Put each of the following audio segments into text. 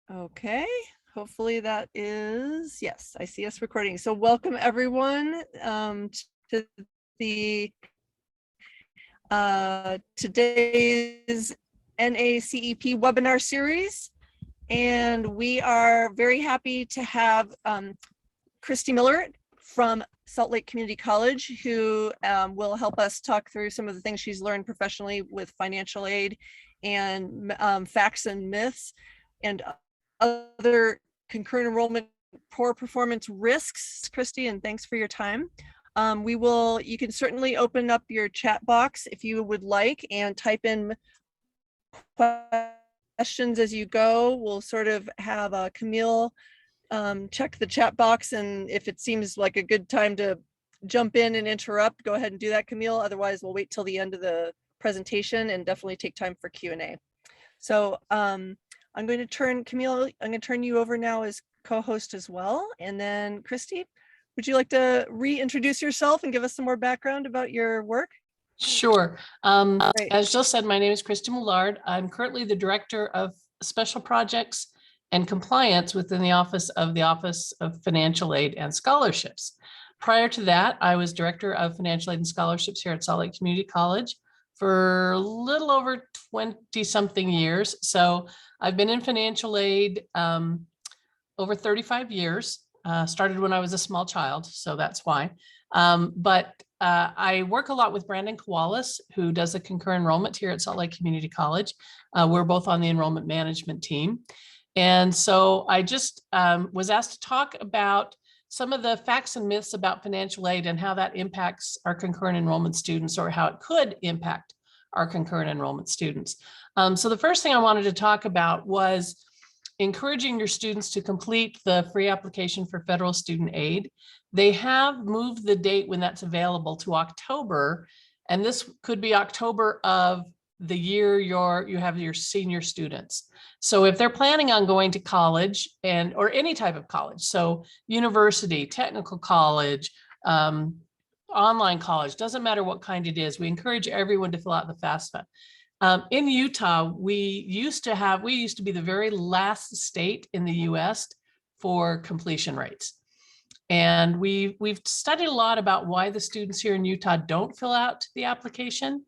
Okay, hopefully that is, yes, I see us recording. So welcome everyone to the today's NACEP webinar series. And we are very happy to have Cristi Millard from Salt Lake Community College, who will help us talk through some of the things she's learned professionally with financial aid and facts and myths and other concurrent enrollment poor performance risks. Cristi, and thanks for your time. You can certainly open up your chat box if you would like and type in questions as you go. We'll sort of have Camille check the chat box, and if it seems like a good time to jump in and interrupt, go ahead and do that, Camille. Otherwise, we'll wait till the end of the presentation and definitely take time for Q&A. So I'm going to turn, Camille, I'm going to turn you over now as co-host as well. And then Cristi, would you like to reintroduce yourself and give us some more background about your work? Sure. As Jill said, my name is Cristi Millard. I'm currently the Director of Special Projects and Compliance within the Office of Financial Aid and Scholarships. Prior to that, I was Director of Financial Aid and Scholarships here at Salt Lake Community College for a little over 20-something years. So I've been in financial aid over 35 years. Started when I was a small child, so that's why. I work a lot with Brandon Kowalas, who does the concurrent enrollment here at Salt Lake Community College. We're both on the enrollment management team. And so I just was asked to talk about some of the facts and myths about financial aid and how that impacts our concurrent enrollment students, or how it could impact our concurrent enrollment students. So the first thing I wanted to talk about was encouraging your students to complete the free application for federal student aid. They have moved the date when that's available to October, and this could be October of the year you have your senior students. So if they're planning on going to college or any type of college, so university, technical college, online college, doesn't matter what kind it is, we encourage everyone to fill out the FAFSA. In Utah, we used to be the very last state in the US for completion rates. And we've studied a lot about why the students here in Utah don't fill out the application.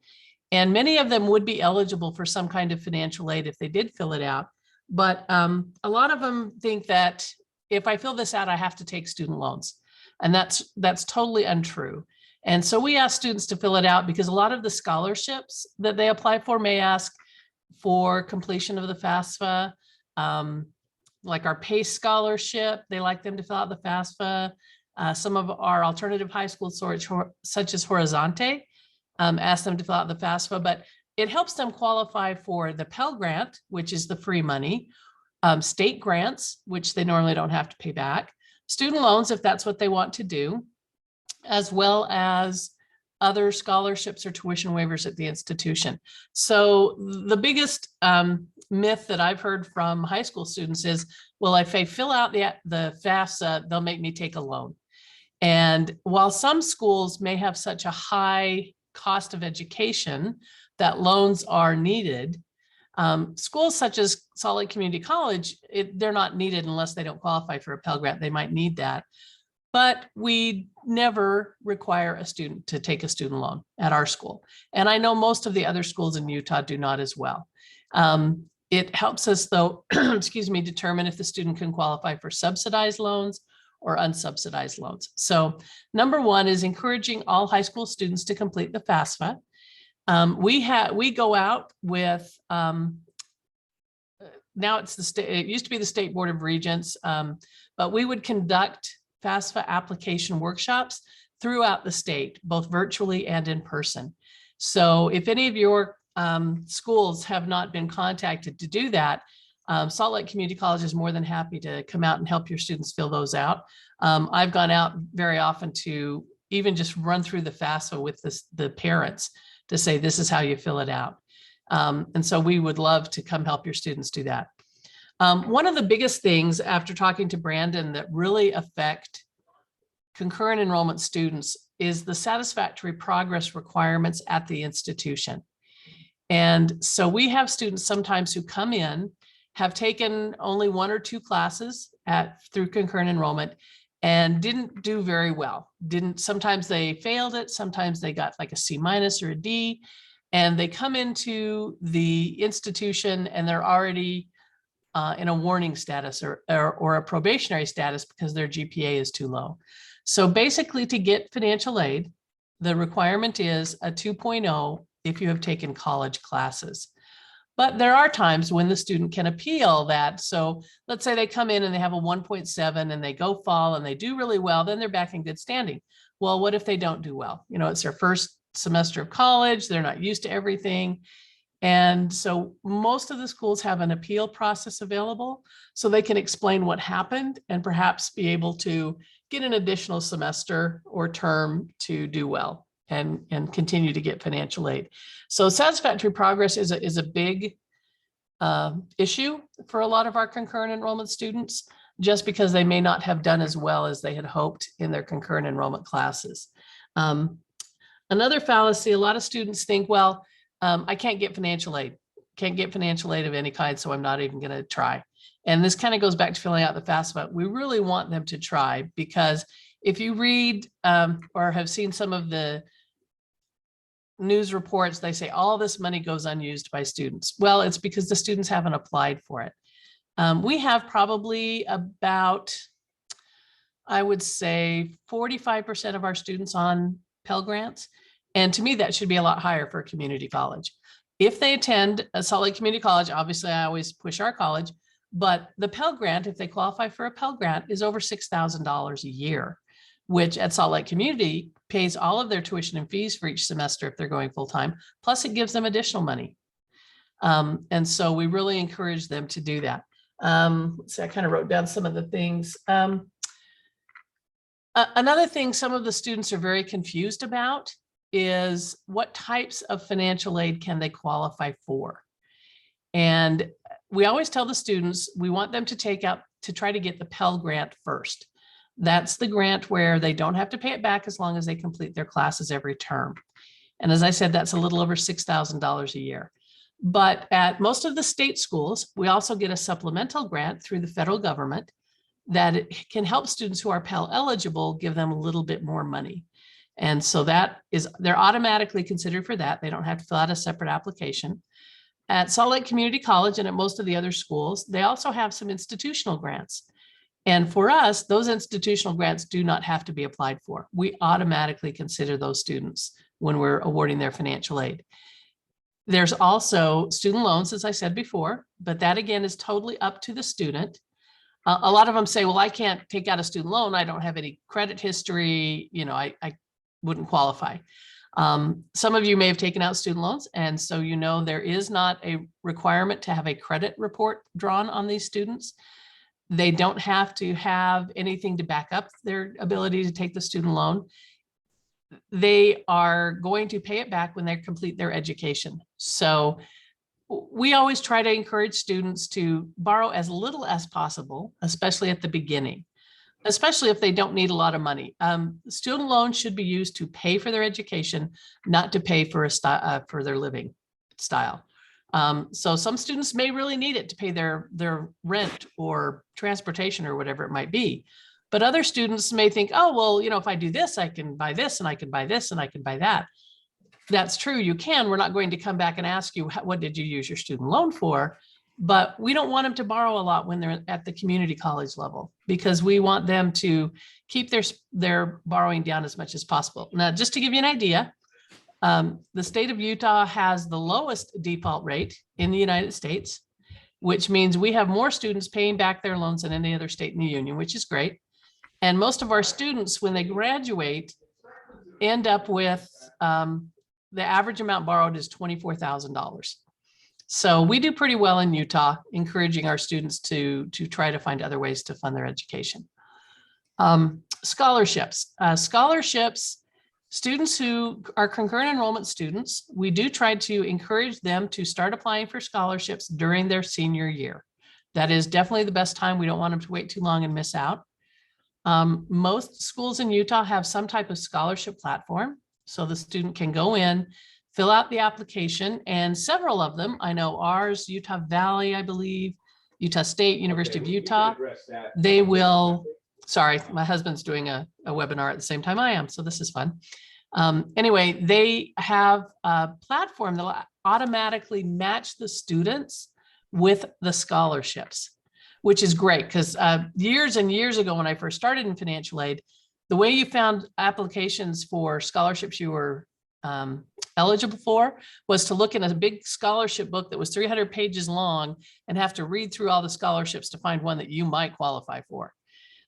And many of them would be eligible for some kind of financial aid if they did fill it out. But a lot of them think that if I fill this out, I have to take student loans. And that's totally untrue. And so we ask students to fill it out because a lot of the scholarships that they apply for may ask for completion of the FAFSA, like our PACE scholarship, they like them to fill out the FAFSA. Some of our alternative high school such as Horizonte, ask them to fill out the FAFSA, but it helps them qualify for the Pell Grant, which is the free money, state grants, which they normally don't have to pay back, student loans, if that's what they want to do, as well as other scholarships or tuition waivers at the institution. So the biggest myth that I've heard from high school students is, well, if I fill out the FAFSA, they'll make me take a loan. And while some schools may have such a high cost of education that loans are needed, schools such as Salt Lake Community College, they're not needed unless they don't qualify for a Pell Grant. They might need that. But we never require a student to take a student loan at our school. And I know most of the other schools in Utah do not as well. It helps us though, determine if the student can qualify for subsidized loans or unsubsidized loans. So number one is encouraging all high school students to complete the FAFSA. We go out with, now it's the state, it used to be the State Board of Regents, but we would conduct FAFSA application workshops throughout the state, both virtually and in person. So if any of your schools have not been contacted to do that, Salt Lake Community College is more than happy to come out and help your students fill those out. I've gone out very often to even just run through the FAFSA with the parents to say, this is how you fill it out. And so we would love to come help your students do that. One of the biggest things after talking to Brandon that really affect concurrent enrollment students is the satisfactory progress requirements at the institution. And so we have students sometimes who come in have taken only 1 or 2 classes through concurrent enrollment and didn't do very well. Sometimes they failed it, sometimes they got like a C- or a D, and they come into the institution and they're already in a warning status or a probationary status because their GPA is too low. So basically, to get financial aid, the requirement is a 2.0 if you have taken college classes. But there are times when the student can appeal that. So let's say they come in and they have a 1.7 and they go fall and they do really well, then they're back in good standing. Well, what if they don't do well? You know, it's their first semester of college, they're not used to everything. And so most of the schools have an appeal process available so they can explain what happened and perhaps be able to get an additional semester or term to do well and continue to get financial aid. So satisfactory progress is a big issue for a lot of our concurrent enrollment students, just because they may not have done as well as they had hoped in their concurrent enrollment classes. Another fallacy, a lot of students think, well, I can't get financial aid of any kind, so I'm not even going to try. And this kind of goes back to filling out the FAFSA. We really want them to try, because if you read or have seen some of the news reports, they say all this money goes unused by students. Well, it's because the students haven't applied for it. We have probably about, I would say, 45% of our students on Pell Grants. And to me, that should be a lot higher for a community college. If they attend a Salt Lake Community College, obviously I always push our college, but the Pell Grant, if they qualify for a Pell Grant, is over $6,000 a year, which at Salt Lake Community pays all of their tuition and fees for each semester if they're going full-time, plus it gives them additional money. And so we really encourage them to do that. Let's see, I kind of wrote down some of the things. Another thing some of the students are very confused about is what types of financial aid can they qualify for? And we always tell the students, we want them to try to get the Pell Grant first. That's the grant where they don't have to pay it back as long as they complete their classes every term. And as I said, that's a little over $6,000 a year. But at most of the state schools, we also get a supplemental grant through the federal government that it can help students who are Pell eligible, give them a little bit more money. And so they're automatically considered for that. They don't have to fill out a separate application. At Salt Lake Community College and at most of the other schools, they also have some institutional grants. And for us, those institutional grants do not have to be applied for. We automatically consider those students when we're awarding their financial aid. There's also student loans, as I said before, but that again is totally up to the student. A lot of them say, well, I can't take out a student loan. I don't have any credit history. You know, I wouldn't qualify. Some of you may have taken out student loans, and so you know there is not a requirement to have a credit report drawn on these students. They don't have to have anything to back up their ability to take the student loan. They are going to pay it back when they complete their education. So we always try to encourage students to borrow as little as possible, especially at the beginning, especially if they don't need a lot of money. Student loans should be used to pay for their education, not to pay for for their living style. So some students may really need it to pay their rent or transportation or whatever it might be. But other students may think, oh, well, you know, if I do this, I can buy this and I can buy this and I can buy that. That's true, you can. We're not going to come back and ask you, what did you use your student loan for? But we don't want them to borrow a lot when they're at the community college level, because we want them to keep their borrowing down as much as possible. Now, just to give you an idea, the state of Utah has the lowest default rate in the United States, which means we have more students paying back their loans than any other state in the union, which is great. And most of our students, when they graduate, end up with the average amount borrowed is $24,000. So we do pretty well in Utah, encouraging our students to try to find other ways to fund their education. Scholarships. Students who are concurrent enrollment students, we do try to encourage them to start applying for scholarships during their senior year. That is definitely the best time. We don't want them to wait too long and miss out. Most schools in Utah have some type of scholarship platform, so the student can go in, fill out the application, and several of them, I know ours, Utah Valley, I believe, Utah State, University of Utah. They will, sorry, my husband's doing a webinar at the same time I am, so this is fun. Anyway, they have a platform that will automatically match the students with the scholarships, which is great because years and years ago when I first started in financial aid, the way you found applications for scholarships you were eligible for was to look in a big scholarship book that was 300 pages long and have to read through all the scholarships to find one that you might qualify for.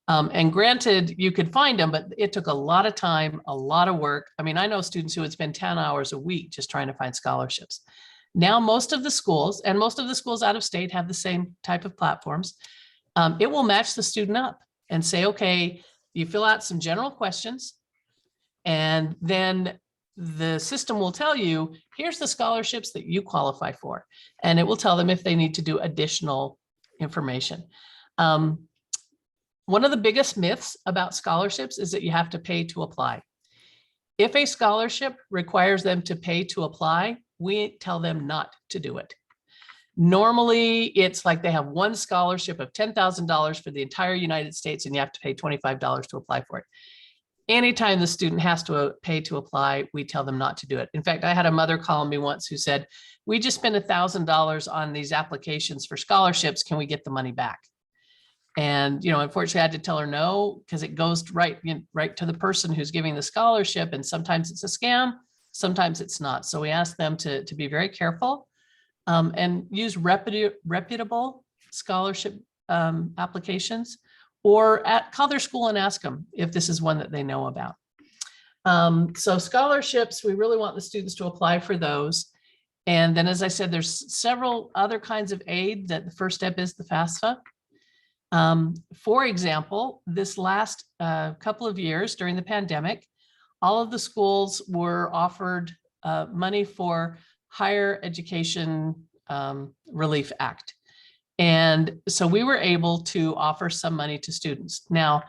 And granted, you could find them, but it took a lot of time, a lot of work. I mean, I know students who would spend 10 hours a week just trying to find scholarships. Now, most of the schools and most of the schools out of state have the same type of platforms. It will match the student up and say, okay, you fill out some general questions, and then the system will tell you, here's the scholarships that you qualify for. And it will tell them if they need to do additional information. One of the biggest myths about scholarships is that you have to pay to apply. If a scholarship requires them to pay to apply, we tell them not to do it. Normally, it's like they have one scholarship of $10,000 for the entire United States, and you have to pay $25 to apply for it. Anytime the student has to pay to apply, we tell them not to do it. In fact, I had a mother call me once who said, we just spent $1,000 on these applications for scholarships. Can we get the money back? And, unfortunately, I had to tell her no, because it goes right to the person who's giving the scholarship. And sometimes it's a scam, sometimes it's not. So we ask them to be very careful and use reputable scholarship applications, or call their school and ask them if this is one that they know about. So scholarships, we really want the students to apply for those. And then, as I said, there's several other kinds of aid that the first step is the FAFSA. For example, this last couple of years during the pandemic, all of the schools were offered money for Higher Education Relief Act. And so we were able to offer some money to students. Now,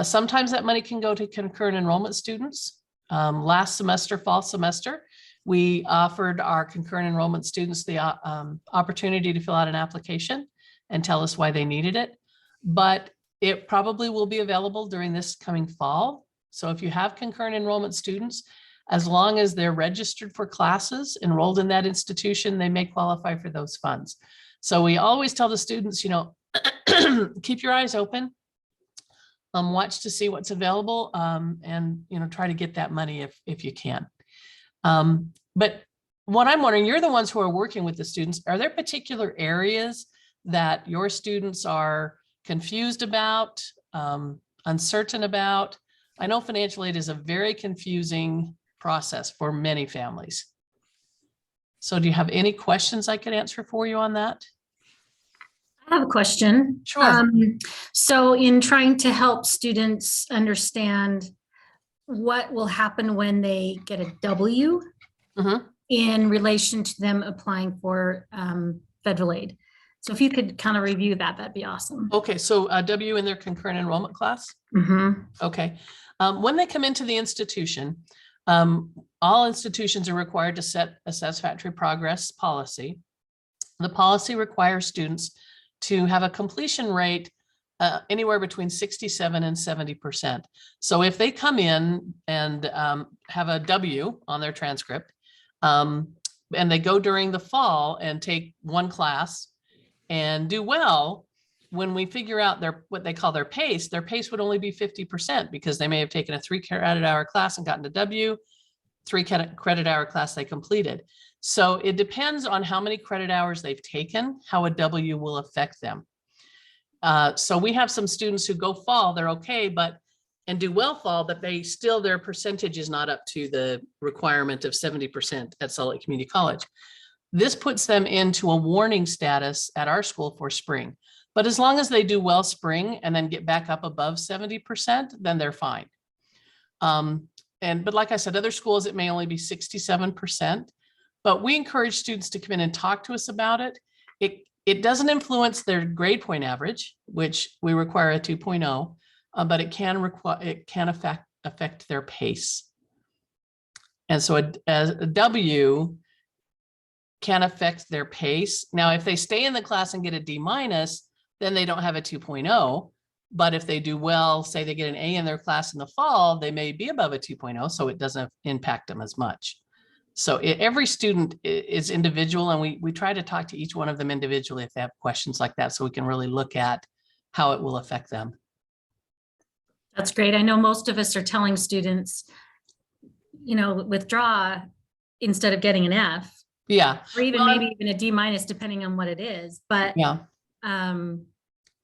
sometimes that money can go to concurrent enrollment students. Last semester, fall semester, we offered our concurrent enrollment students the opportunity to fill out an application and tell us why they needed it. But it probably will be available during this coming fall. So if you have concurrent enrollment students, as long as they're registered for classes, enrolled in that institution, they may qualify for those funds. So we always tell the students, keep your eyes open, watch to see what's available, and try to get that money if you can. But what I'm wondering, you're the ones who are working with the students. Are there particular areas that your students are confused about, uncertain about? I know financial aid is a very confusing process for many families. So do you have any questions I could answer for you on that? I have a question. Sure. So in trying to help students understand what will happen when they get a W in relation to them applying for federal aid. So if you could kind of review that, that'd be awesome. Okay, so W in their concurrent enrollment class? Okay. When they come into the institution, all institutions are required to set a satisfactory progress policy. The policy requires students to have a completion rate anywhere between 67 and 70%. So if they come in and have a W on their transcript, and they go during the fall and take one class and do well, when we figure out what they call their pace would only be 50% because they may have taken a 3 credit hour class and gotten a W, 3 credit hour class they completed. So it depends on how many credit hours they've taken, how a W will affect them. So we have some students who go fall, they're okay, and do well fall, but their percentage is not up to the requirement of 70% at Salt Lake Community College. This puts them into a warning status at our school for spring. But as long as they do well spring and then get back up above 70%, then they're fine. But like I said, other schools, it may only be 67%, but we encourage students to come in and talk to us about it. It doesn't influence their grade point average, which we require a 2.0, but it can affect their pace. And so a W can affect their pace. Now, if they stay in the class and get a D minus, then they don't have a 2.0. But if they do well, say they get an A in their class in the fall, they may be above a 2.0, so it doesn't impact them as much. So every student is individual, and we try to talk to each one of them individually if they have questions like that, so we can really look at how it will affect them. That's great. I know most of us are telling students, withdraw instead of getting an F. Yeah. Or even maybe even a D minus, depending on what it is. But yeah,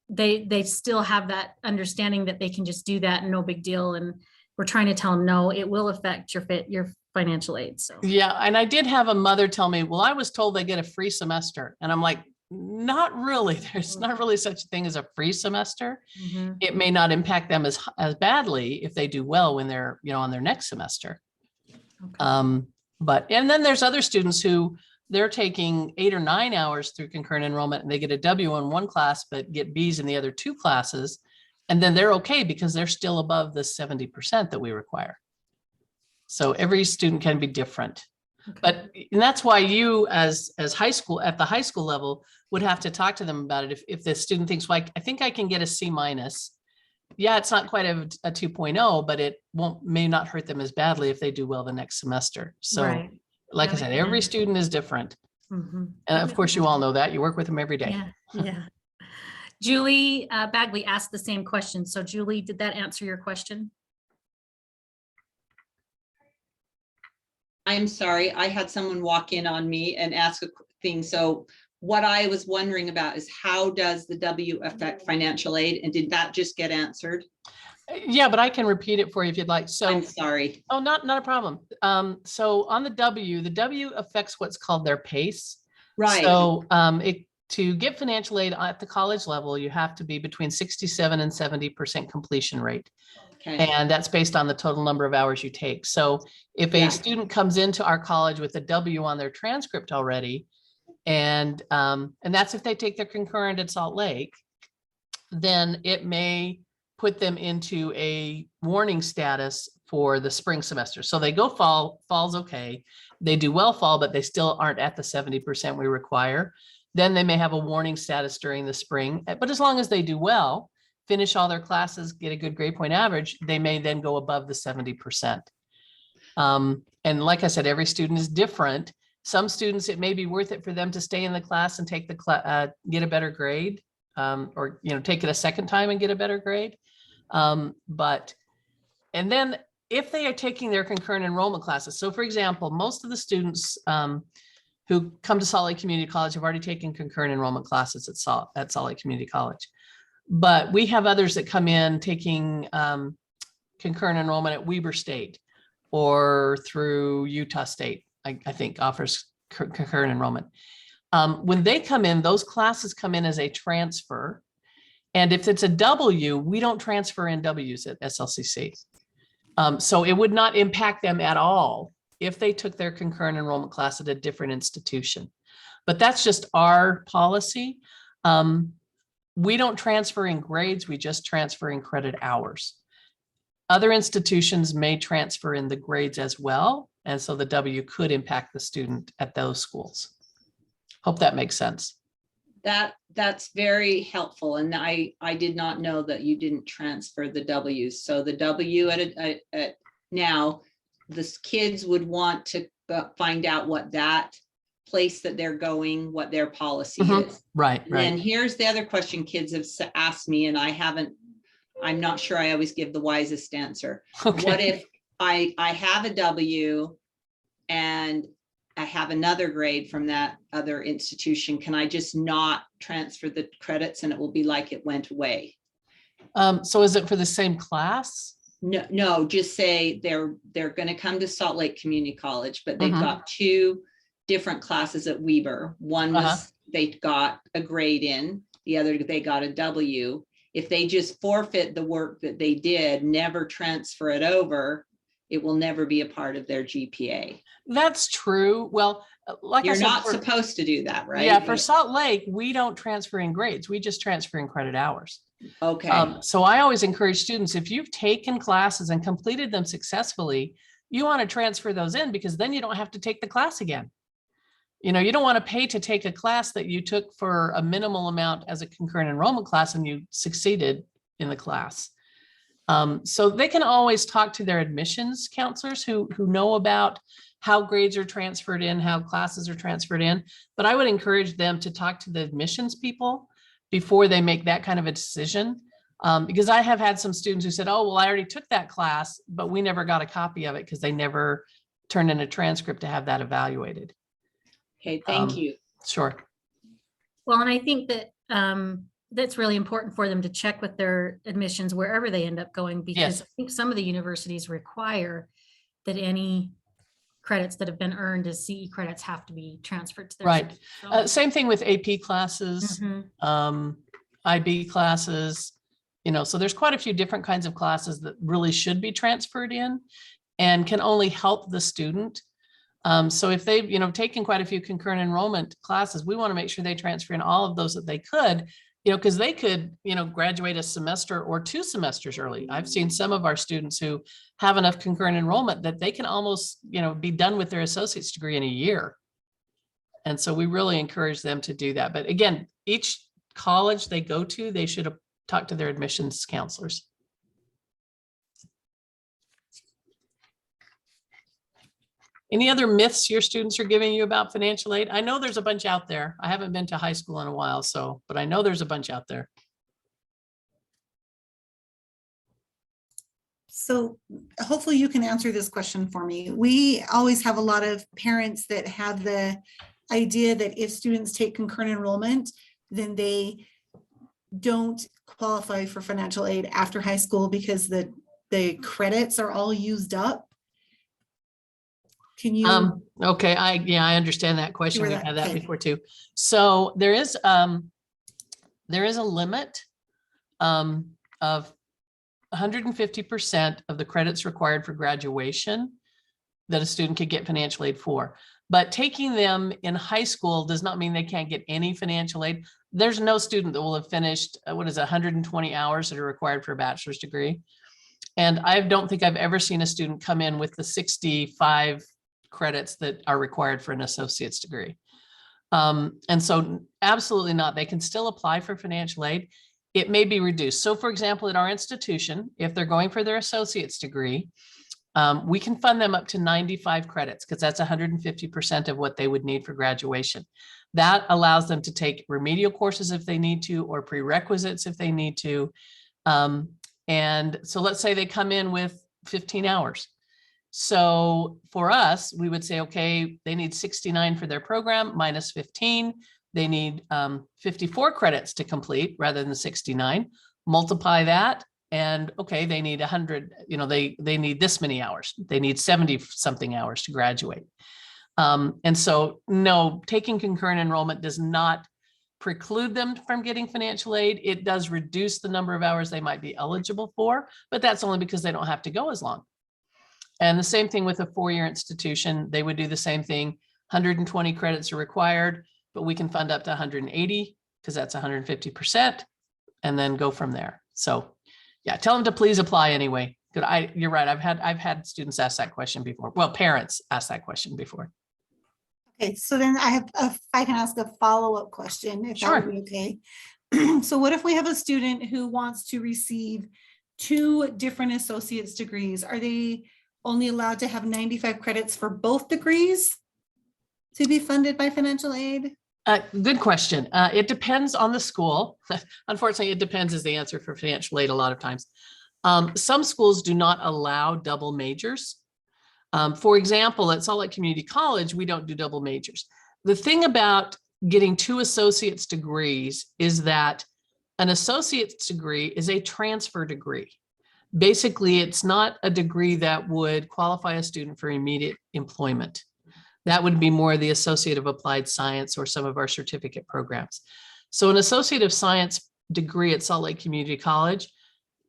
they still have that understanding that they can just do that and no big deal. And we're trying to tell them, no, it will affect your financial aid. So yeah. And I did have a mother tell me, well, I was told they get a free semester. And I'm like, not really. There's not really such a thing as a free semester. Mhm. It may not impact them as badly if they do well when they're, on their next semester. Okay. And then there's other students who they're taking 8 or 9 hours through concurrent enrollment and they get a W in one class, but get Bs in the other 2 classes. And then they're okay because they're still above the 70% that we require. So every student can be different. Okay. And that's why you as high school, at the high school level, would have to talk to them about it. If the student thinks, well, I think I can get a C minus. Yeah, it's not quite a 2.0, but it may not hurt them as badly if they do well the next semester. So Right. like That I said, makes every sense. student is different. Mhm. And of course, you all know that. You work with them every day. Yeah, yeah. Julie Bagley asked the same question. So Julie, did that answer your question? I'm sorry, I had someone walk in on me and ask a thing. So what I was wondering about is how does the W affect financial aid? And did that just get answered? Yeah, but I can repeat it for you if you'd like. So, I'm sorry. oh, not a problem. So on the W affects what's called their PACE. Right. So to get financial aid at the college level, you have to be between 67 and 70% completion rate. Okay. And that's based on the total number of hours you take. So if a student comes into our college with a W on their transcript already, and that's if they take their concurrent at Salt Lake, then it may put them into a warning status for the spring semester. So they go fall's okay. They do well fall, but they still aren't at the 70% we require. Then they may have a warning status during the spring, but as long as they do well, finish all their classes, get a good grade point average, they may then go above the 70%. And like I said, every student is different. Some students, it may be worth it for them to stay in the class and take the get a better grade, or take it a second time and get a better grade. And then if they are taking their concurrent enrollment classes, so for example, most of the students who come to Salt Lake Community College have already taken concurrent enrollment classes at Salt Lake Community College. But we have others that come in taking concurrent enrollment at Weber State or through Utah State, I think offers concurrent enrollment. When they come in, those classes come in as a transfer. And if it's a W, we don't transfer in Ws at SLCC. So it would not impact them at all if they took their concurrent enrollment class at a different institution. But that's just our policy. We don't transfer in grades, we just transfer in credit hours. Other institutions may transfer in the grades as well. And so the W could impact the student at those schools. Hope that makes sense. That's very helpful. And I did not know that you didn't transfer the W's. So the W at now, the kids would want to find out what that place that they're going, what their policy is. Right. And here's the other question kids have asked me, and I'm not sure I always give the wisest answer. Okay. What if I have a W and I have another grade from that other institution? Can I just not transfer the credits and it will be like it went away? So is it for the same class? No, just say they're going to come to Salt Lake Community College, but they've got 2 different classes at Weber. One was they got a grade in, the other they got a W. If they just forfeit the work that they did, never transfer it over, it will never be a part of their GPA. That's true. Well, like You're I said, not supposed to do that, right? Yeah, for Salt Lake, we don't transfer in grades. We just transfer in credit hours. Okay. So I always encourage students, if you've taken classes and completed them successfully, you want to transfer those in because then you don't have to take the class again. You don't want to pay to take a class that you took for a minimal amount as a concurrent enrollment class and you succeeded in the class. So they can always talk to their admissions counselors who know about how grades are transferred in, how classes are transferred in. But I would encourage them to talk to the admissions people before they make that kind of a decision. Because I have had some students who said, oh, well, I already took that class, but we never got a copy of it because they never turned in a transcript to have that evaluated. Okay, thank you. Sure. Well, and I think that that's really important for them to check with their admissions wherever they end up going, because Yes. I think some of the universities require that any credits that have been earned as CE credits have to be transferred to their. Right. So- Same thing with AP classes, Mhm. IB classes, so there's quite a few different kinds of classes that really should be transferred in and can only help the student. So if they've, taken quite a few concurrent enrollment classes, we want to make sure they transfer in all of those that they could, because they could, graduate a semester or 2 semesters early. I've seen some of our students who have enough concurrent enrollment that they can almost, be done with their associate's degree in a year. And so we really encourage them to do that. But again, each college they go to, they should talk to their admissions counselors. Any other myths your students are giving you about financial aid? I know there's a bunch out there. I haven't been to high school in a while, but I know there's a bunch out there. So hopefully you can answer this question for me. We always have a lot of parents that have the idea that if students take concurrent enrollment, then they don't qualify for financial aid after high school because the credits are all used up. Can you? Okay, I understand that question. where We've that- had that okay. before too. So there is a limit of 150% of the credits required for graduation that a student could get financial aid for. But taking them in high school does not mean they can't get any financial aid. There's no student that will have finished, 120 hours that are required for a bachelor's degree. And I don't think I've ever seen a student come in with the 65 credits that are required for an associate's degree. And so absolutely not. They can still apply for financial aid. It may be reduced. So for example, at our institution, if they're going for their associate's degree, we can fund them up to 95 credits because that's 150% of what they would need for graduation. That allows them to take remedial courses if they need to, or prerequisites if they need to. And so let's say they come in with 15 hours. So for us, we would say, okay, they need 69 for their program minus 15. They need 54 credits to complete rather than 69. Multiply that. And okay, they need 100, they need this many hours. They need 70 something hours to graduate. And so no, taking concurrent enrollment does not preclude them from getting financial aid. It does reduce the number of hours they might be eligible for, but that's only because they don't have to go as long. And the same thing with a 4-year institution, they would do the same thing. 120 credits are required, but we can fund up to 180 because that's 150% and then go from there. So yeah, tell them to please apply anyway. You're right. I've had students ask that question before. Well, parents ask that question before. Okay, so then if I can ask a follow-up question, if that would be okay. So what if we have a student who wants to receive 2 different associate's degrees? Are they only allowed to have 95 credits for both degrees to be funded by financial aid? Good question. It depends on the school. Unfortunately, it depends is the answer for financial aid a lot of times. Some schools do not allow double majors. For example, at Salt Lake Community College, we don't do double majors. The thing about getting 2 associate's degrees is that an associate's degree is a transfer degree. Basically, it's not a degree that would qualify a student for immediate employment. That would be more the Associate of Applied Science or some of our certificate programs. So an Associate of Science degree at Salt Lake Community College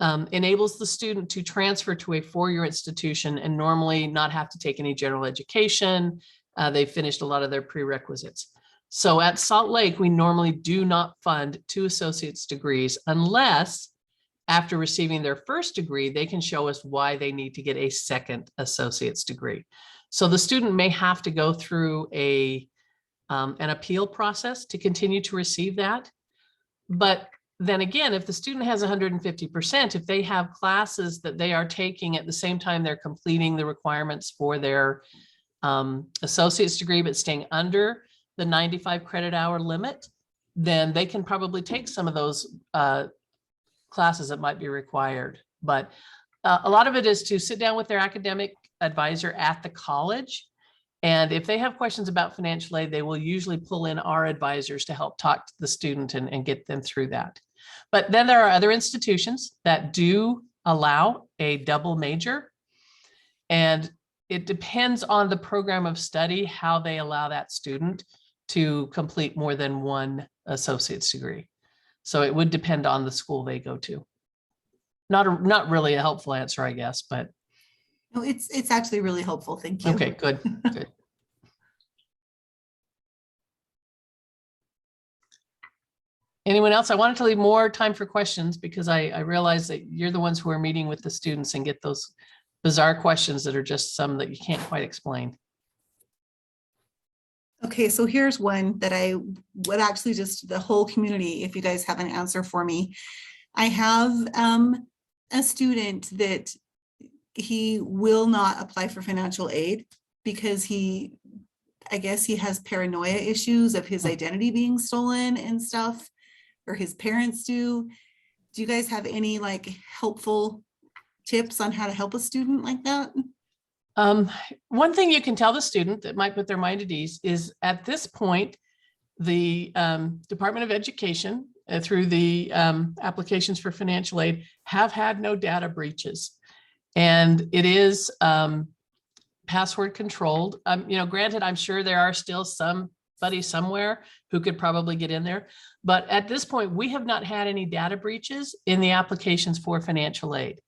enables the student to transfer to a 4-year institution and normally not have to take any general education. They've finished a lot of their prerequisites. So at Salt Lake, we normally do not fund 2 associate's degrees unless after receiving their first degree, they can show us why they need to get a second associate's degree. So the student may have to go through a an appeal process to continue to receive that. But then again, if the student has 150%, if they have classes that they are taking at the same time they're completing the requirements for their associate's degree, but staying under the 95 credit hour limit, then they can probably take some of those classes that might be required. But a lot of it is to sit down with their academic advisor at the college. And if they have questions about financial aid, they will usually pull in our advisors to help talk to the student and get them through that. But then there are other institutions that do allow a double major. And it depends on the program of study, how they allow that student to complete more than one associate's degree. So it would depend on the school they go to. Not really a helpful answer, I guess, but. No, it's actually really helpful. Thank you. Okay, good, good. Anyone else? I wanted to leave more time for questions because I realize that you're the ones who are meeting with the students and get those bizarre questions that are just some that you can't quite explain. Okay, so here's one that I would actually just the whole community, if you guys have an answer for me. I have a student that he will not apply for financial aid because I guess he has paranoia issues of his identity being stolen and stuff, or his parents do. Do you guys have any like helpful tips on how to help a student like that? One thing you can tell the student that might put their mind at ease is at this point, the Department of Education through the applications for financial aid have had no data breaches. And it is password controlled. Granted, I'm sure there are still somebody somewhere who could probably get in there. But at this point, we have not had any data breaches in the applications for financial aid.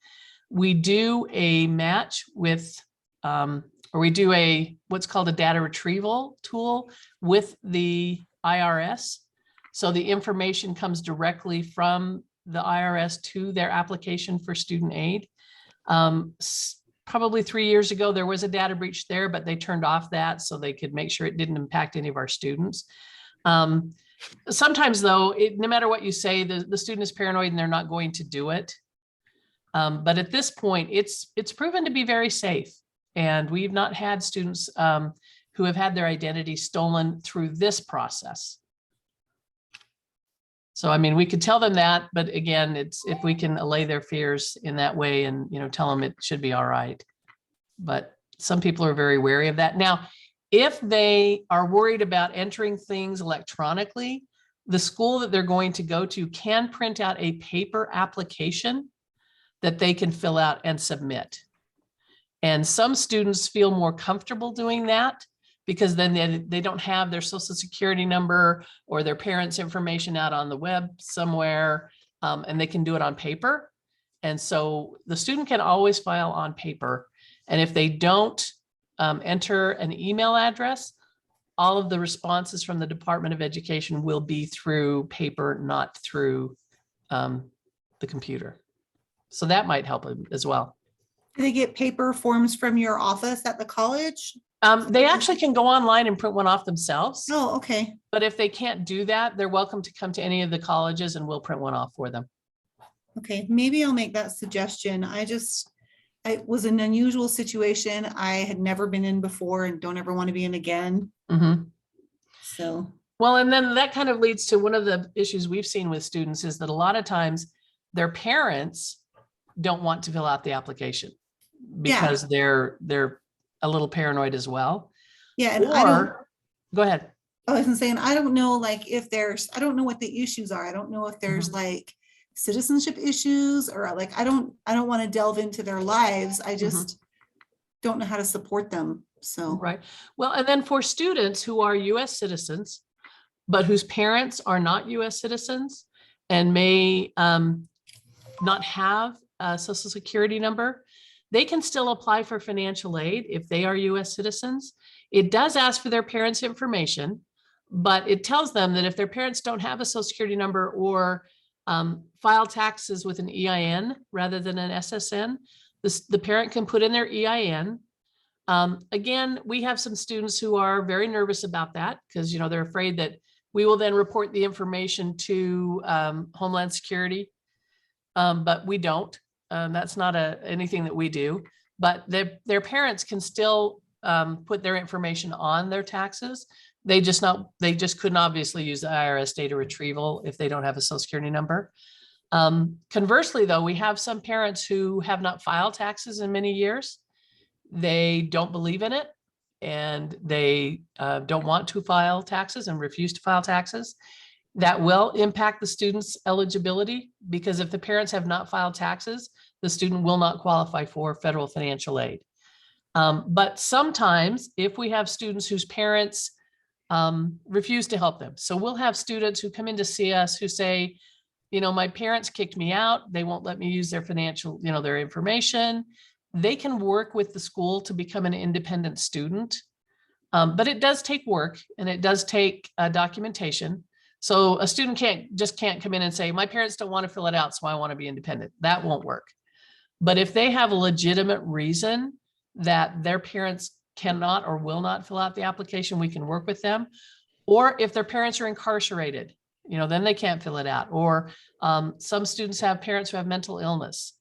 We do a match with, or we do what's called a data retrieval tool with the IRS. So the information comes directly from the IRS to their application for student aid. Probably 3 years ago, there was a data breach there, but they turned off that so they could make sure it didn't impact any of our students. Sometimes though, no matter what you say, the student is paranoid and they're not going to do it. But at this point, it's proven to be very safe. And we've not had students who have had their identity stolen through this process. So, I mean, we could tell them that, but again, it's if we can allay their fears in that way and, tell them it should be all right. But some people are very wary of that. Now, if they are worried about entering things electronically, the school that they're going to go to can print out a paper application that they can fill out and submit. And some students feel more comfortable doing that because then they don't have their social security number or their parents' information out on the web somewhere, and they can do it on paper. And so the student can always file on paper. And if they don't enter an email address, all of the responses from the Department of Education will be through paper, not through the computer. So that might help as well. Do they get paper forms from your office at the college? They actually can go online and print one off themselves. Oh, okay. But if they can't do that, they're welcome to come to any of the colleges and we'll print one off for them. Okay, maybe I'll make that suggestion. It was an unusual situation. I had never been in before and don't ever want to be in again. Mm-hmm. So. Well, and then that kind of leads to one of the issues we've seen with students is that a lot of times their parents don't want to fill out the application because they're a little paranoid as well. Yeah. And go ahead. I was saying, I don't know, like I don't know what the issues are. I don't know if there's like citizenship issues or like, I don't want to delve into their lives. I just don't know how to support them. So. Right. Well, and then for students who are US citizens, but whose parents are not US citizens and may not have a social security number, they can still apply for financial aid if they are US citizens. It does ask for their parents' information, but it tells them that if their parents don't have a social security number or file taxes with an EIN rather than an SSN, the parent can put in their EIN, Again, we have some students who are very nervous about that because, you know, they're afraid that we will then report the information to Homeland Security, but we don't. That's not anything that we do, but their parents can still put their information on their taxes. They just couldn't obviously use the IRS data retrieval if they don't have a Social Security number. Conversely, though, we have some parents who have not filed taxes in many years. They don't believe in it, and they don't want to file taxes and refuse to file taxes. That will impact the student's eligibility, because if the parents have not filed taxes, the student will not qualify for federal financial aid. But sometimes if we have students whose parents refuse to help them, so we'll have students who come in to see us who say, you know, my parents kicked me out. They won't let me use their financial, you know, their information. They can work with the school to become an independent student. But it does take work, and it does take documentation. So a student can't come in and say, my parents don't want to fill it out, so I want to be independent. That won't work. But if they have a legitimate reason that their parents cannot or will not fill out the application, we can work with them. Or if their parents are incarcerated, you know, then they can't fill it out. Or some students have parents who have mental illness.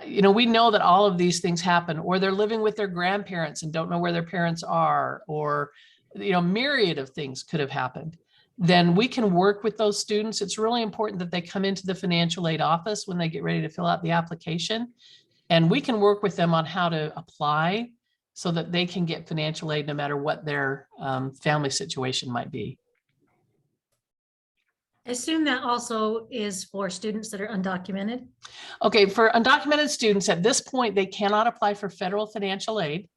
You know, we know that all of these things happen, or they're living with their grandparents and don't know where their parents are, or, you know, myriad of things could have happened. Then we can work with those students. It's really important that they come into the financial aid office when they get ready to fill out the application, and we can work with them on how to apply so that they can get financial aid no matter what their family situation might be. I assume that also is for students that are undocumented. Okay, for undocumented students, at this point, they cannot apply for federal financial aid.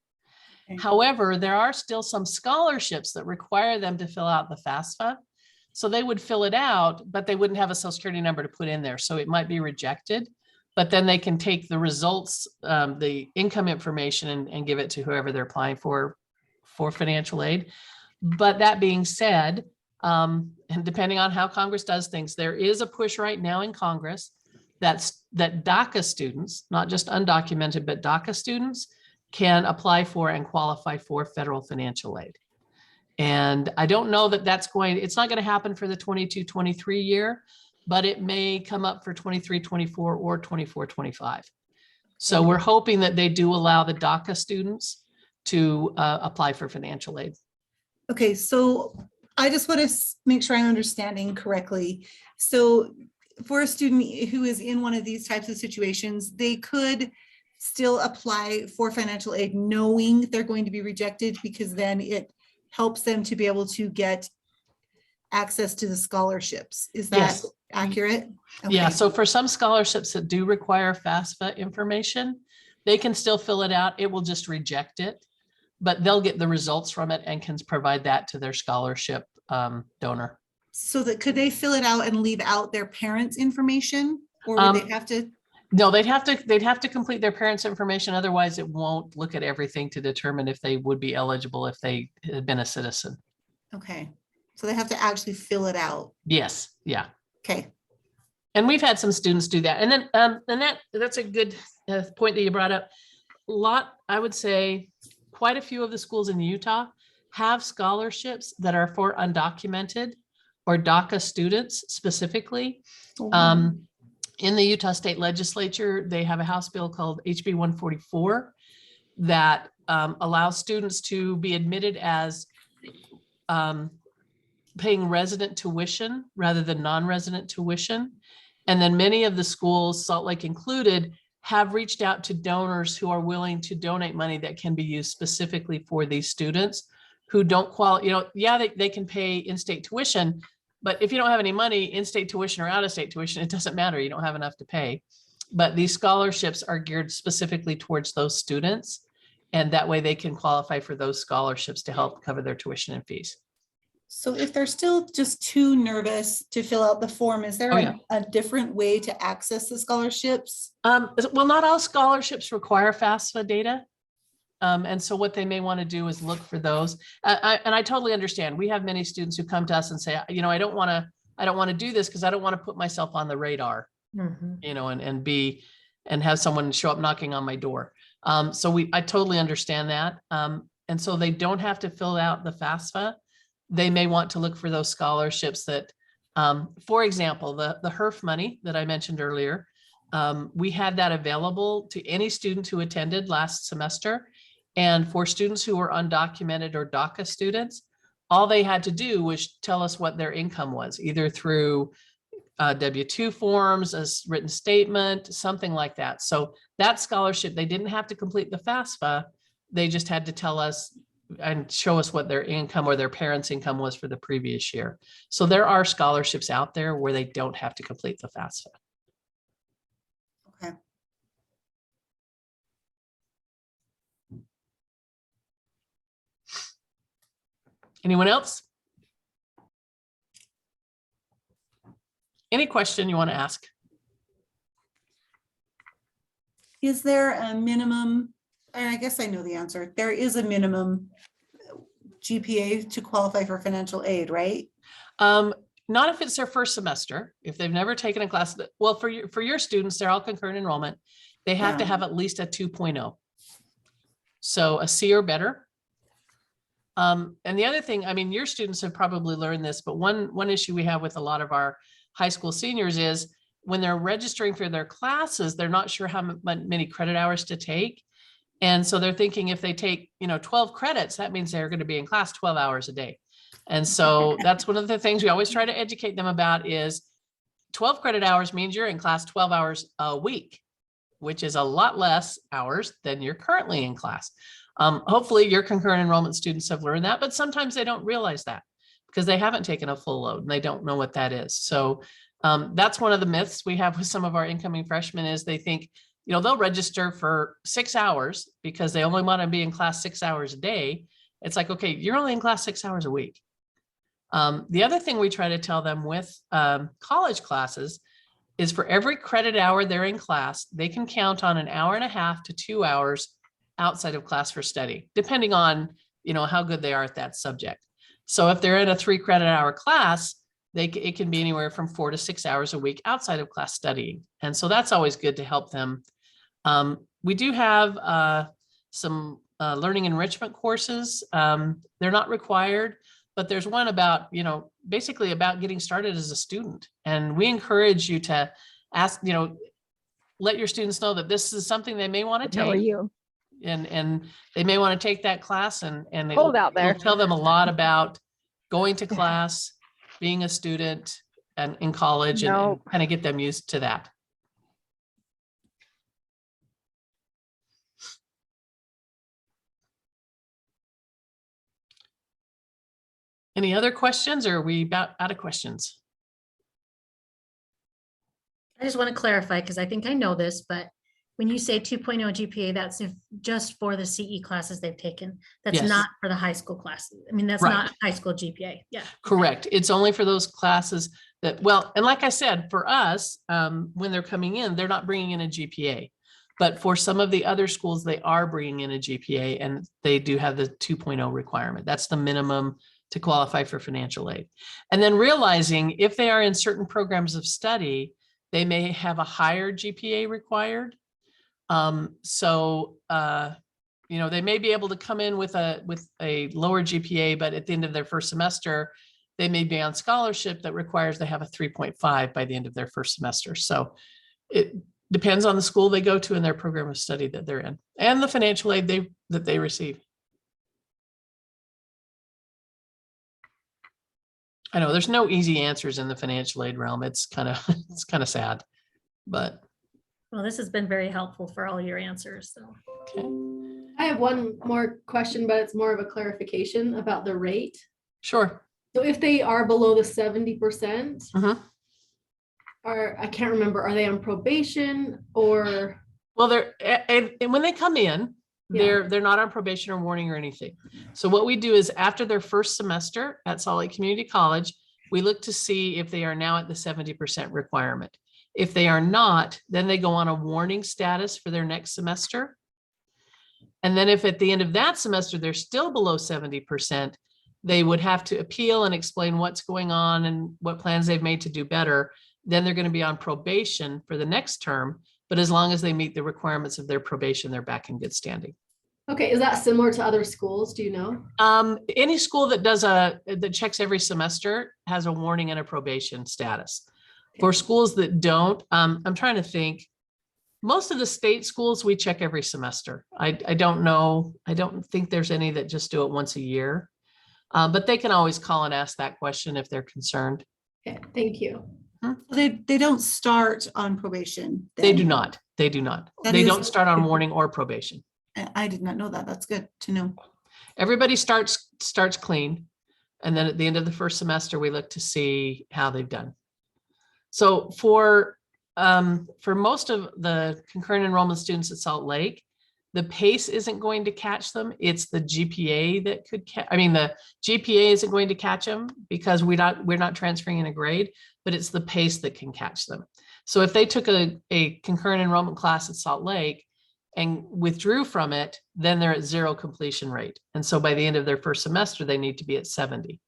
Okay. However, there are still some scholarships that require them to fill out the FAFSA. So they would fill it out, but they wouldn't have a Social Security number to put in there. So it might be rejected, but then they can take the results, the income information, and give it to whoever they're applying for financial aid. But that being said, and depending on how Congress does things, there is a push right now in Congress that DACA students, not just undocumented, but DACA students can apply for and qualify for federal financial aid. And I don't know that it's not going to happen for the 22-23 year, but it may come up for 23-24 or 24-25. So we're hoping that they do allow the DACA students to apply for financial aid. Okay, so I just want to make sure I'm understanding correctly. So for a student who is in one of these types of situations, they could still apply for financial aid knowing they're going to be rejected, because then it helps them to be able to get access to the scholarships. Is that Yes. accurate? Yeah, Okay. so for some scholarships that do require FAFSA information, they can still fill it out. It will just reject it, but they'll get the results from it and can provide that to their scholarship donor. So that could they fill it out and leave out their parents' information, or would they have to? No, they'd have to complete their parents' information. Otherwise, it won't look at everything to determine if they would be eligible if they had been a citizen. Okay, so they have to actually fill it out. Yes, yeah. Okay. And we've had some students do that. And then that's a good point that you brought up. I would say quite a few of the schools in Utah have scholarships that are for undocumented or DACA students specifically. In the Utah State Legislature, they have a House bill called HB 144 that allows students to be admitted as paying resident tuition rather than non-resident tuition. And then many of the schools, Salt Lake included, have reached out to donors who are willing to donate money that can be used specifically for these students who don't qualify. You know, yeah, they can pay in-state tuition, but if you don't have any money, in-state tuition or out-of-state tuition, it doesn't matter. You don't have enough to pay. But these scholarships are geared specifically towards those students. And that way they can qualify for those scholarships to help cover their tuition and fees. So if they're still just too nervous to fill out the form, is there a different way to access the scholarships? Well, not all scholarships require FAFSA data. And so what they may want to do is look for those. And I totally understand. We have many students who come to us and say, you know, I don't want to do this because I don't want to put myself on the radar, you know, and have someone show up knocking on my door. So I totally understand that. And so they don't have to fill out the FAFSA. They may want to look for those scholarships that, for example, the HERF money that I mentioned earlier, we had that available to any student who attended last semester. And for students who were undocumented or DACA students, all they had to do was tell us what their income was, either through W-2 forms, a written statement, something like that. So that scholarship, they didn't have to complete the FAFSA. They just had to tell us and show us what their income or their parents' income was for the previous year. So there are scholarships out there where they don't have to complete the FAFSA. Okay. Anyone else? Any question you want to ask? Is there a minimum, and I guess I know the answer, there is a minimum GPA to qualify for financial aid, right? Not if it's their first semester, if they've never taken a class. Well, for your students, they're all concurrent enrollment. They have to have at least a 2.0. So a C or better. And the other thing, I mean, your students have probably learned this, but one issue we have with a lot of our high school seniors is when they're registering for their classes, they're not sure how many credit hours to take. And so they're thinking if they take, 12 credits, that means they're going to be in class 12 hours a day. And so that's one of the things we always try to educate them about is 12 credit hours means you're in class 12 hours a week, which is a lot less hours than you're currently in class. Hopefully your concurrent enrollment students have learned that, but sometimes they don't realize that because they haven't taken a full load and they don't know what that is. So that's one of the myths we have with some of our incoming freshmen is they think, they'll register for 6 hours because they only want to be in class 6 hours a day. It's like, okay, you're only in class 6 hours a week. The other thing we try to tell them with college classes is for every credit hour they're in class, they can count on an hour and a half to 2 hours outside of class for study, depending on, how good they are at that subject. So if they're in a 3 credit hour class, it can be anywhere from 4 to 6 hours a week outside of class studying. And so that's always good to help them. We do have some learning enrichment courses. They're not required, but there's one about, basically about getting started as a student. And we encourage you to ask, let your students know that this is something they may want to take. How are you? And they may want to take that class and Cold out there. it'll tell them a lot about going to class, being a student and in college and kind of get them used to that. Any other questions or are we about out of questions? I just want to clarify, because I think I know this, but when you say 2.0 GPA, that's just for the CE classes they've taken. That's Yes. not for the high school classes. I mean, that's Right. not high school GPA. Yeah. Correct. It's only for those classes that, well, and like I said, for us, when they're coming in, they're not bringing in a GPA. But for some of the other schools, they are bringing in a GPA and they do have the 2.0 requirement. That's the minimum to qualify for financial aid. And then realizing if they are in certain programs of study, they may have a higher GPA required. They may be able to come in with a lower GPA, but at the end of their first semester, they may be on scholarship that requires they have a 3.5 by the end of their first semester. So it depends on the school they go to and their program of study that they're in and the financial aid that they receive. I know there's no easy answers in the financial aid realm. It's kind of sad, but. Well, this has been very helpful for all your answers. So. Okay. I have one more question, but it's more of a clarification about the rate. Sure. So if they are below the 70%, Mhm. I can't remember, are they on probation or? Well, and when they come in, Yeah. they're not on probation or warning or anything. So what we do is after their first semester at Salt Lake Community College, we look to see if they are now at the 70% requirement. If they are not, then they go on a warning status for their next semester. And then if at the end of that semester, they're still below 70%, they would have to appeal and explain what's going on and what plans they've made to do better. Then they're going to be on probation for the next term. But as long as they meet the requirements of their probation, they're back in good standing. Okay, is that similar to other schools? Do you know? Any school that that checks every semester has a warning and a probation status. For schools that don't, I'm trying to think. Most of the state schools, we check every semester. I don't know. I don't think there's any that just do it once a year. But they can always call and ask that question if they're concerned. Okay, thank you. They don't start on probation. They then? do not. They do not. That They is- don't start on warning or probation. I did not know that. That's good to know. Everybody starts clean. And then at the end of the first semester, we look to see how they've done. So for most of the concurrent enrollment students at Salt Lake, the pace isn't going to catch them. It's the GPA that could the GPA isn't going to catch them because we're not transferring in a grade, but it's the pace that can catch them. So if they took a concurrent enrollment class at Salt Lake and withdrew from it, then they're at 0 completion rate. And so by the end of their first semester, they need to be at 70.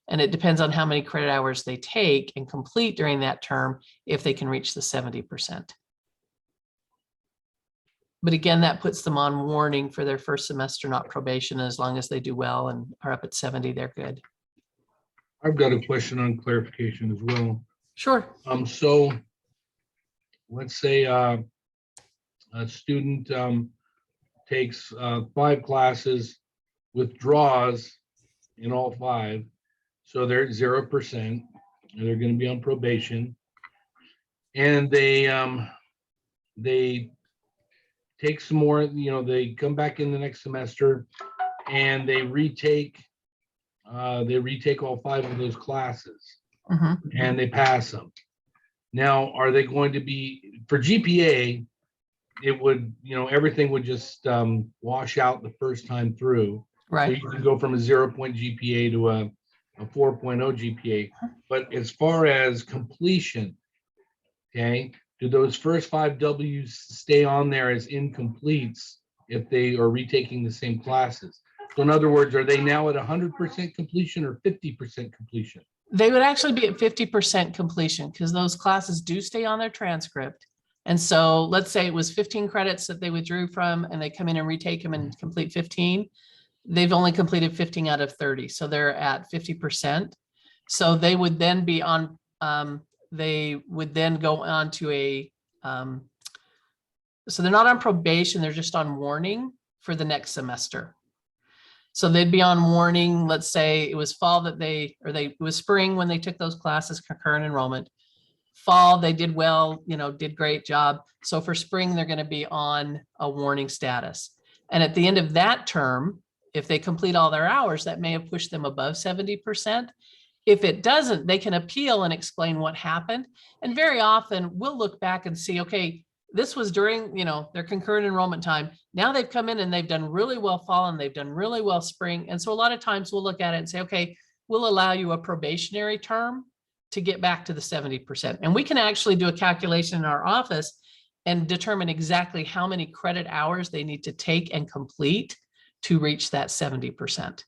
And it depends on how many credit hours they take and complete during that term if they can reach the 70%. But again, that puts them on warning for their first semester, not probation. As long as they do well and are up at 70, they're good. I've got a question on clarification as well. Sure. So let's say a student takes 5 classes, withdraws in all 5. So they're at 0%, and they're going to be on probation. And they take some more, they come back in the next semester and they retake all 5 of those classes and they pass them. Now, are they going to be, for GPA, it would, everything would just wash out the first time through. Right. So you can go from a 0-point GPA to a 4.0 GPA. But as far as completion, okay, do those first 5 W's stay on there as incompletes if they are retaking the same classes? So in other words, are they now at 100% completion or 50% completion? They would actually be at 50% completion because those classes do stay on their transcript. And so let's say it was 15 credits that they withdrew from and they come in and retake them and complete 15. They've only completed 15 out of 30. So they're at 50%. So they would then be on, they would then go on to a, so they're not on probation, they're just on warning for the next semester. So they'd be on warning, let's say it was fall that it was spring when they took those classes, concurrent enrollment. Fall, they did well, did great job. So for spring, they're going to be on a warning status. And at the end of that term, if they complete all their hours, that may have pushed them above 70%. If it doesn't, they can appeal and explain what happened. And very often we'll look back and see, okay, this was during, their concurrent enrollment time. Now they've come in and they've done really well fall and they've done really well spring. And so a lot of times we'll look at it and say, okay, we'll allow you a probationary term to get back to the 70%. And we can actually do a calculation in our office and determine exactly how many credit hours they need to take and complete to reach that 70%.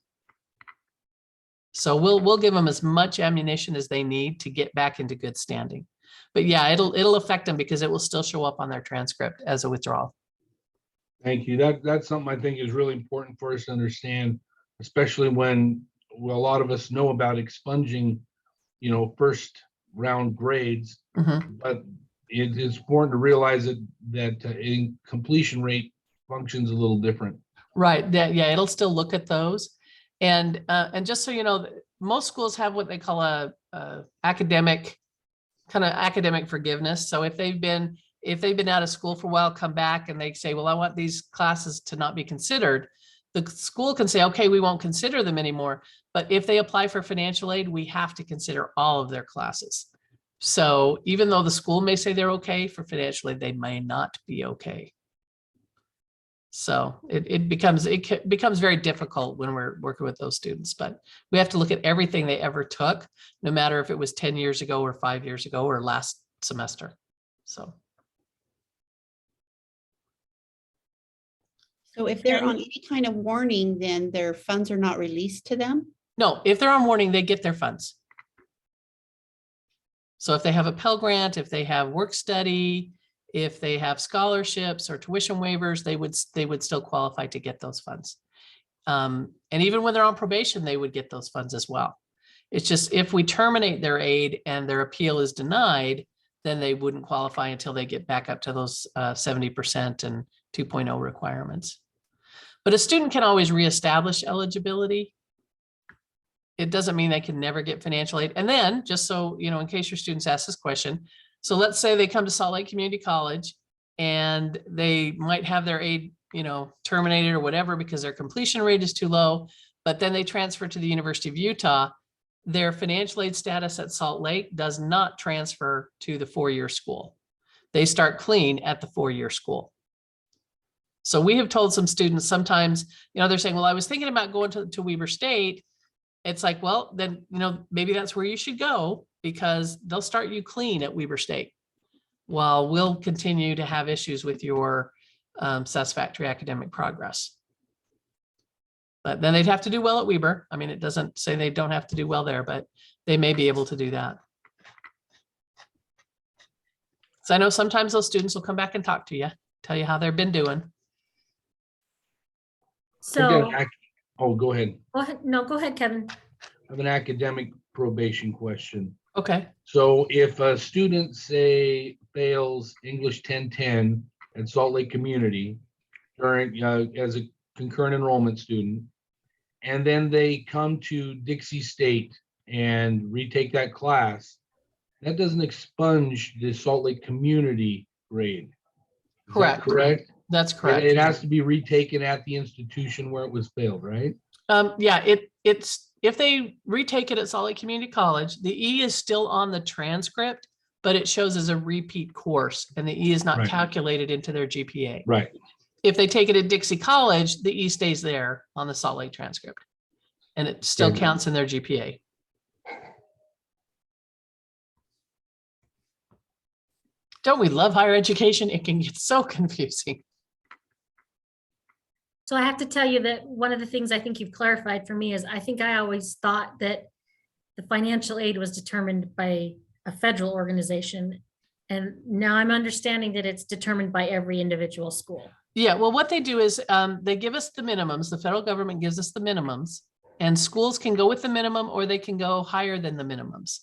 So we'll give them as much ammunition as they need to get back into good standing. But yeah, it'll affect them because it will still show up on their transcript as a withdrawal. Thank you. That's something I think is really important for us to understand, especially when a lot of us know about expunging, first round grades, but it's important to realize that in completion rate functions a little different. Right. Yeah, it'll still look at those. And just so you know, most schools have what they call a academic forgiveness. So if they've been out of school for a while, come back and they say, well, I want these classes to not be considered. The school can say, okay, we won't consider them anymore. But if they apply for financial aid, we have to consider all of their classes. So even though the school may say they're okay for financial aid, they may not be okay. So it becomes very difficult when we're working with those students, but we have to look at everything they ever took, no matter if it was 10 years ago or 5 years ago or last semester. So if they're on any kind of warning, then their funds are not released to them? No, if they're on warning, they get their funds. So if they have a Pell Grant, if they have work study, if they have scholarships or tuition waivers, they would still qualify to get those funds. And even when they're on probation, they would get those funds as well. It's just if we terminate their aid and their appeal is denied, then they wouldn't qualify until they get back up to those 70% and 2.0 requirements. But a student can always reestablish eligibility. It doesn't mean they can never get financial aid. And then, just so you know, in case your students ask this question, so let's say they come to Salt Lake Community College and they might have their aid, you know, terminated or whatever because their completion rate is too low, but then they transfer to the University of Utah. Their financial aid status at Salt Lake does not transfer to the four-year school. They start clean at the four-year school. So we have told some students sometimes, you know, they're saying, well, I was thinking about going to Weber State. It's like, well, then, you know, maybe that's where you should go because they'll start you clean at Weber State while we'll continue to have issues with your satisfactory academic progress. But then they'd have to do well at Weber. I mean, it doesn't say they don't have to do well there, but they may be able to do that. So I know sometimes those students will come back and talk to you, tell you how they've been doing. So, Oh, go ahead. go ahead. No, go ahead, Kevin. I have an academic probation question. Okay. So if a student, say, fails English 1010 at Salt Lake Community during as a concurrent enrollment student, and then they come to Dixie State and retake that class, that doesn't expunge the Salt Lake Community grade. Is that Correct. correct? That's correct. It has to be retaken at the institution where it was failed, right? Yeah, it's if they retake it at Salt Lake Community College, the E is still on the transcript, but it shows as a repeat course and the E is not Right. calculated into their GPA. Right. If they take it at Dixie College, the E stays there on the Salt Lake transcript and it still Okay. counts in their GPA. Don't we love higher education? It can get so confusing. So I have to tell you that one of the things I think you've clarified for me is I think I always thought that the financial aid was determined by a federal organization. And now I'm understanding that it's determined by every individual school. Yeah, well, what they do is they give us the minimums. The federal government gives us the minimums and schools can go with the minimum or they can go higher than the minimums.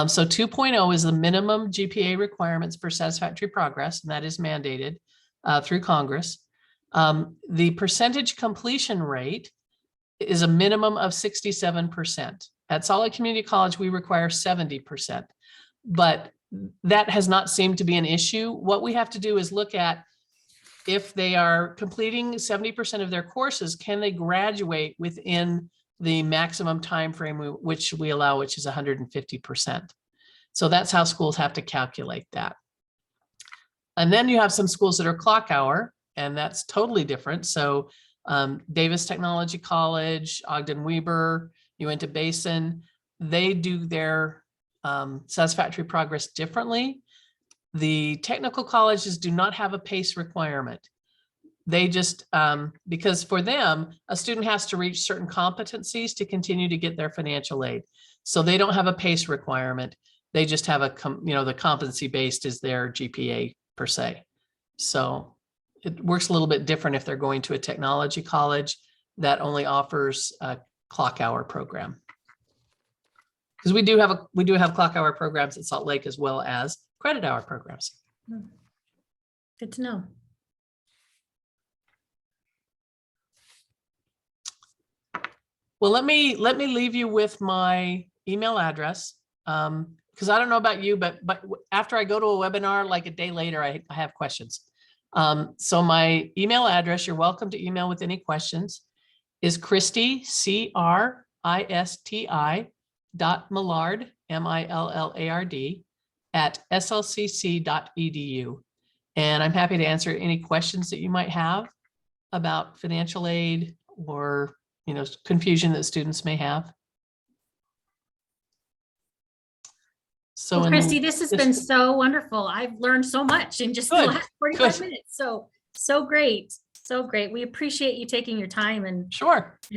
So 2.0 is the minimum GPA requirements for satisfactory progress, and that is mandated through Congress. The percentage completion rate is a minimum of 67%. At Salt Lake Community College, we require 70%, but that has not seemed to be an issue. What we have to do is look at if they are completing 70% of their courses, can they graduate within the maximum time frame which we allow, which is 150%. So that's how schools have to calculate that. And then you have some schools that are clock hour, and that's totally different. So Davis Technology College, Ogden Weber, Uinta Basin, they do their satisfactory progress differently. The technical colleges do not have a PACE requirement. They just, because for them, a student has to reach certain competencies to continue to get their financial aid. So they don't have a PACE requirement. They just have a, the competency based is their GPA per se. So it works a little bit different if they're going to a technology college that only offers a clock hour program. Because we do have clock hour programs at Salt Lake as well as credit hour programs. Good to know. Well, let me leave you with my email address. Because I don't know about you, but after I go to a webinar, like a day later, I have questions. So my email address, you're welcome to email with any questions, is Cristi, CRISTI.Millard, MILLARD, @slcc.edu. And I'm happy to answer any questions that you might have about financial aid or confusion that students may have. So Well, Cristi, this has been so wonderful. I've learned so much in just the last 45 minutes. So great. So great. We appreciate you taking your time and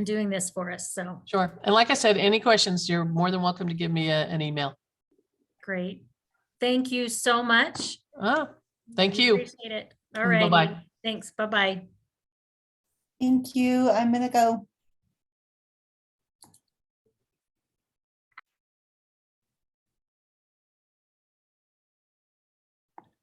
doing this for us. So sure. And like I said, any questions, you're more than welcome to give me an email. Great. Thank you so much. Thank you. Appreciate it. All right. Bye-bye. Thanks. Bye-bye. Thank you. I'm gonna go.